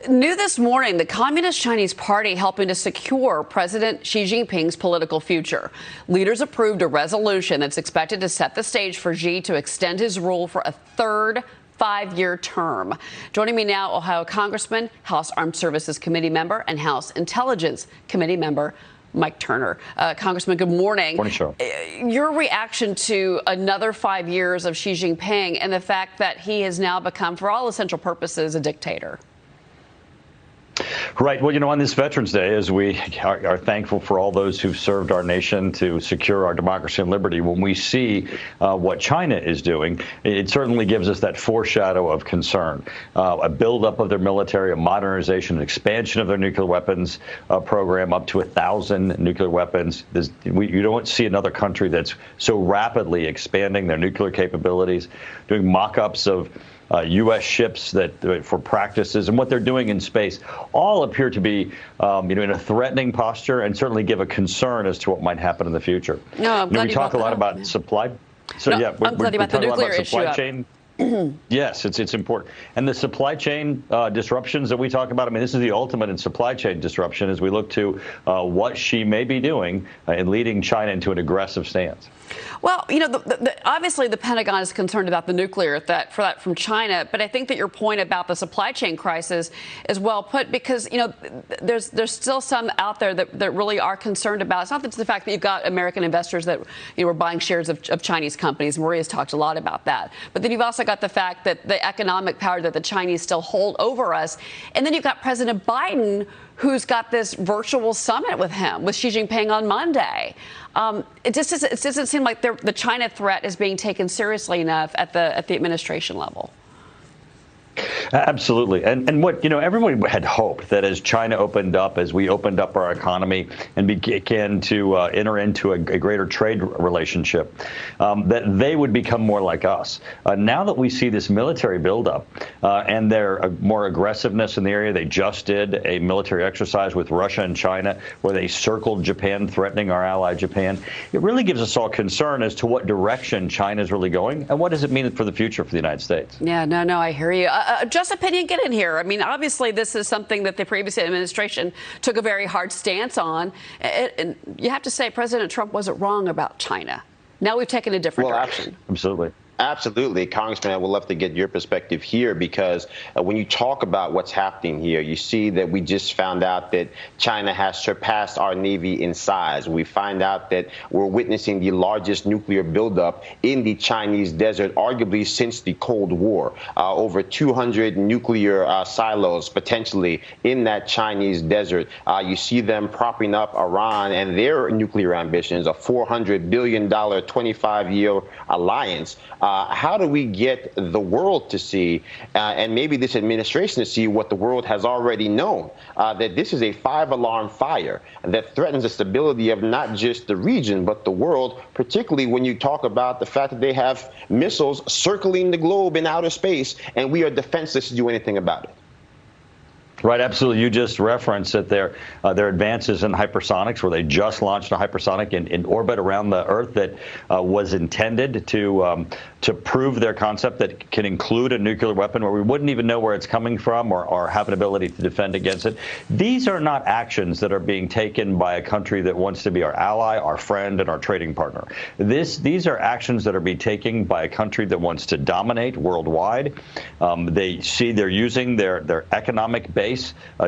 New this morning, the Communist Chinese Party helping to secure President Xi Jinping's political future. Leaders approved a resolution that's expected to set the stage for Xi to extend his rule for a third five-year term. Joining me now, Ohio Congressman, House Armed Services Committee member, and House Intelligence Committee member Mike Turner. Congressman, good morning. Morning, Cheryl. Your reaction to another 5 years of Xi Jinping and the fact that he has now become, for all essential purposes, a dictator? Right. Well, on this Veterans Day, as we are thankful for all those who've served our nation to secure our democracy and liberty, when we see what China is doing, it certainly gives us that foreshadow of concern. A buildup of their military, a modernization, an expansion of their nuclear weapons program up to 1,000 nuclear weapons. You don't see another country that's so rapidly expanding their nuclear capabilities, doing mock-ups of U.S. ships for practices, and what they're doing in space all appear to be, in a threatening posture, and certainly give a concern as to what might happen in the future. No, I'm glad we talk a lot about supply. So no, yeah, I'm glad about the nuclear supply issue. Chain. Yes, it's important. And the supply chain disruptions that we talk about, this is the ultimate in supply chain disruption as we look to what she may be doing in leading China into an aggressive stance. Well, obviously the Pentagon is concerned about the nuclear threat from China, but I think that your point about the supply chain crisis is well put because, there's still some out there that really are concerned about. It's not the fact that you've got American investors that are buying shares of Chinese companies. Maria's talked a lot about that. But then you've also got the fact that the economic power that the Chinese still hold over us. And then you've got President Biden, who's got this virtual summit with Xi Jinping on Monday. It doesn't seem like the China threat is being taken seriously enough at the administration level. Absolutely. And what, everyone had hoped that as China opened up, as we opened up our economy and began to enter into a greater trade relationship, that they would become more like us. Now that we see this military buildup and their more aggressiveness in the area, they just did a military exercise with Russia and China where they circled Japan, threatening our ally Japan. It really gives us all concern as to what direction China is really going and what does it mean for the future for the United States. Yeah, no, I hear you. Just opinion, get in here. Obviously, this is something that the previous administration took a very hard stance on. And you have to say President Trump wasn't wrong about China. Now we've taken a different direction. Absolutely. Absolutely. Congressman, I would love to get your perspective here because when you talk about what's happening here, you see that we just found out that China has surpassed our Navy in size. We find out that we're witnessing the largest nuclear buildup in the Chinese desert, arguably since the Cold War. Over 200 nuclear silos potentially in that Chinese desert. You see them propping up Iran and their nuclear ambitions, a $400 billion 25-year alliance. How do we get the world to see, and maybe this administration to see what the world has already known, that this is a five-alarm fire that threatens the stability of not just the region, but the world, particularly when you talk about the fact that they have missiles circling the globe in outer space, and we are defenseless to do anything about it? Right, absolutely. You just referenced that their advances in hypersonics, where they just launched a hypersonic in orbit around the Earth that was intended to prove their concept that can include a nuclear weapon where we wouldn't even know where it's coming from or have an ability to defend against it. These are not actions that are being taken by a country that wants to be our ally, our friend, and our trading partner. These are actions that are being taken by a country that wants to dominate worldwide. They see they're using their economic base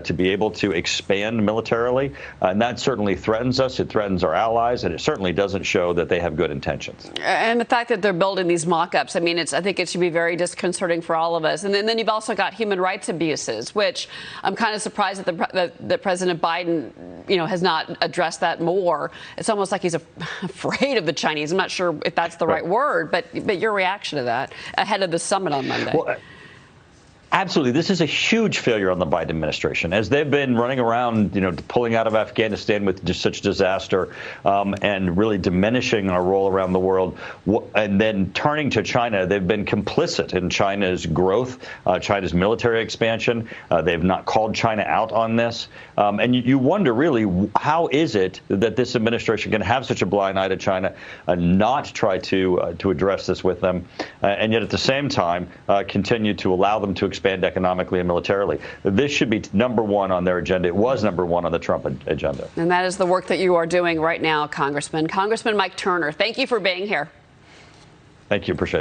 to be able to expand militarily, and that certainly threatens us. It threatens our allies, and it certainly doesn't show that they have good intentions. And the fact that they're building these mock-ups, I think it should be very disconcerting for all of us. And then you've also got human rights abuses, which I'm kind of surprised that President Biden, has not addressed that more. It's almost like he's afraid of the Chinese. I'm not sure if that's the right word, but your reaction to that ahead of the summit on Monday. Well, absolutely. This is a huge failure on the Biden administration, as they've been running around, pulling out of Afghanistan with just such disaster and really diminishing our role around the world. And then turning to China, they've been complicit in China's growth, China's military expansion. They've not called China out on this. And you wonder, really, how is it that this administration can have such a blind eye to China and not try to address this with them, and yet at the same time continue to allow them to expand expand economically and militarily. This should be number one on their agenda. It was number one on the Trump agenda. And that is the work that you are doing right now, Congressman. Congressman Mike Turner, thank you for being here. Thank you. Appreciate it.